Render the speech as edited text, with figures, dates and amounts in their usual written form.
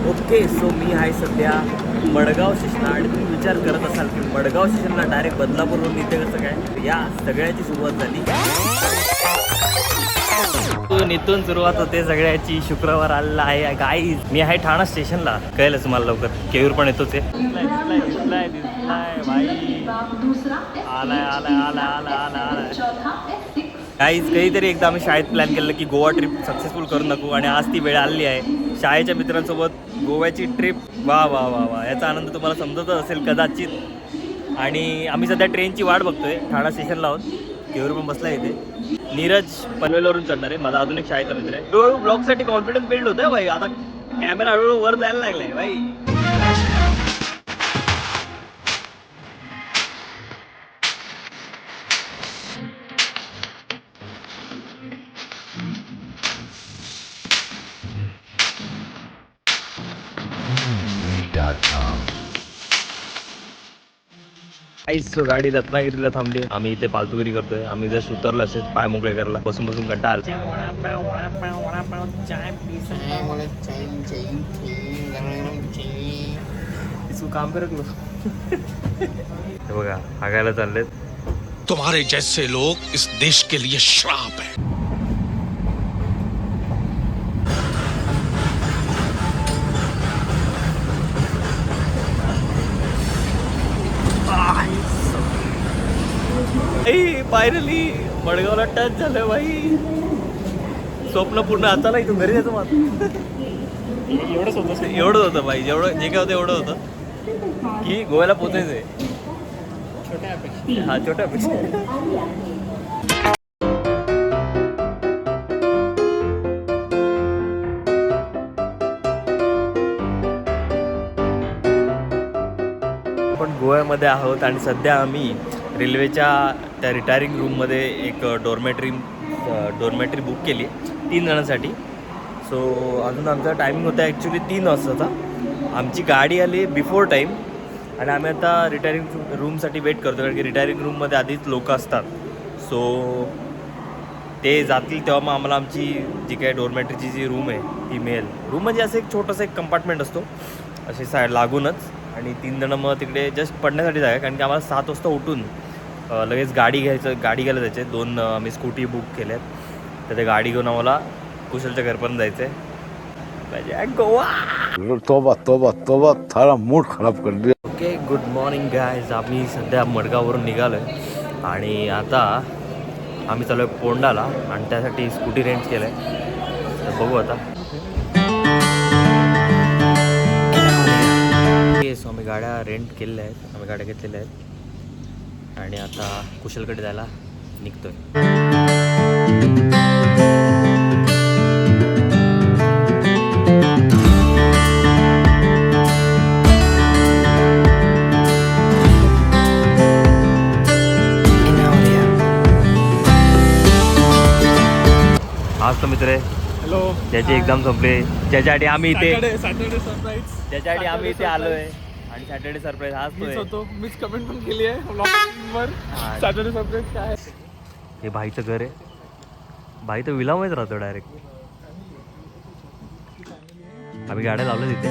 Okay so मी आहे सध्या मडगाव स्टेशनला आणि तुम्ही विचार करत असाल की मडगाव स्टेशनला डायरेक्ट बदलापूरवरून इथे कसं काय, या सगळ्याची सुरुवात झाली इथून सुरुवात होते सगळ्याची. शुक्रवार आलेला आहे गाईज. मी आहे ठाणा स्टेशनला, कळेलच तुम्हाला लवकर. केयूर पण येतोच आहे. दिसलाय भाई, आलाय आलाय आलाय आलाय आलाय गाईज. कधीतरी एकदा आम्ही शाळेत प्लॅन केलं की गोवा ट्रिप सक्सेसफुल करू नको, आणि आज ती वेळ आली आहे. शाळेच्या मित्रांसोबत गोव्याची ट्रिप. वा वा वा वा, याचा आनंद तुम्हाला समजतच असेल कदाचित. आणि आम्ही सध्या ट्रेनची वाट बघतोय, ठाणा स्टेशनला आहोत. केयूर पण बसला इथे. नीरज पनवेलवरून चढणार आहे, माझा अजून एक शाळेचा मित्र आहे. हळूहळू ब्लॉगसाठी कॉन्फिडन्स बिल्ड होतोय भाई. आता कॅमेरा हळूहळू वर जायला लागलाय भाई. गाडी रत्नागिरीला थांबली. आम्ही इथे पालतुगिरी करतोय. आम्ही जस्ट उतरलो असेल पाय मोकळे करायला, बसून बसून कंटाळा आला. काम करत बघा, हागायला चाललेत. तुम्हारे जैसे लोग इस देश के लिए श्राप है. फायनली मडगावला टच झालं भाई. स्वप्न पूर्ण. आता नाही, इथून घरी जायचं मग. एवढंच होतं भाई, जेवढं जे काय होतं एवढं होतं की गोव्याला पोचायचंय. हा, छोट्या अपेक्षा. आपण गोव्यामध्ये आहोत आणि सध्या आम्ही रेल्वेच्या त्या रिटायरिंग रूममध्ये एक डॉर्मेटरी बुक केली 3 जणांसाठी. सो अजून आमचा टायमिंग होता ॲक्च्युली 3 वाजताचा. आमची गाडी आली बिफोर टाईम आणि आम्ही आता रिटायरिंग रूमसाठी वेट करतो, कारण की रिटायरिंग रूममध्ये आधीच लोक असतात. सो ते जातील तेव्हा मग आम्हाला आमची जी काय डॉर्मेटरीची जी रूम आहे ती मिळेल. रूम म्हणजे असं एक छोटंसं एक कंपार्टमेंट असतो असे साईड लागूनच, आणि 3 जणं मग तिकडे जस्ट पडण्यासाठी जागा, कारण की आम्हाला 7 वाजता उठून लगेच गाडी घ्यायला जायचं आहे. 2 आम्ही स्कूटी बुक केल्यात, तर ते गाडी घेऊन आम्हाला कुशलच्या घरपर्यंत जायचं आहे. गोवा. तोबा तोबा तोबा, थारा मूड खराब कर दिया. Okay, good morning guys. आम्ही सध्या मडगाववरून निघालो आहे आणि आता आम्ही चालू आहे पोंडाला, आणि त्यासाठी स्कूटी रेंट केलं आहे. तर बघू आता. सो आम्ही गाड्या रेंट केलेल्या आहेत, आम्ही गाड्या घेतलेल्या आहेत आणि आता कुशलकडे जायला निघतोय. आज तो मित्र आहे. हॅलो. ज्याची एक्झाम संपले, ज्याच्यासाठी आम्ही इथे सॅटर्डे सरप्राईज. ज्याच्यासाठी आम्ही इथे आलोय, आणि सॅटर्डे सरप्राईज हाच तो आहे. मीच कमेंट पण केली आहे व्लॉगवर. सॅटर्डे सरप्राईज काय आहे? हे भाईचं घर आहे. भाई तर विलामच राहतो डायरेक्ट. आम्ही गाड्या लावल्या तिथे.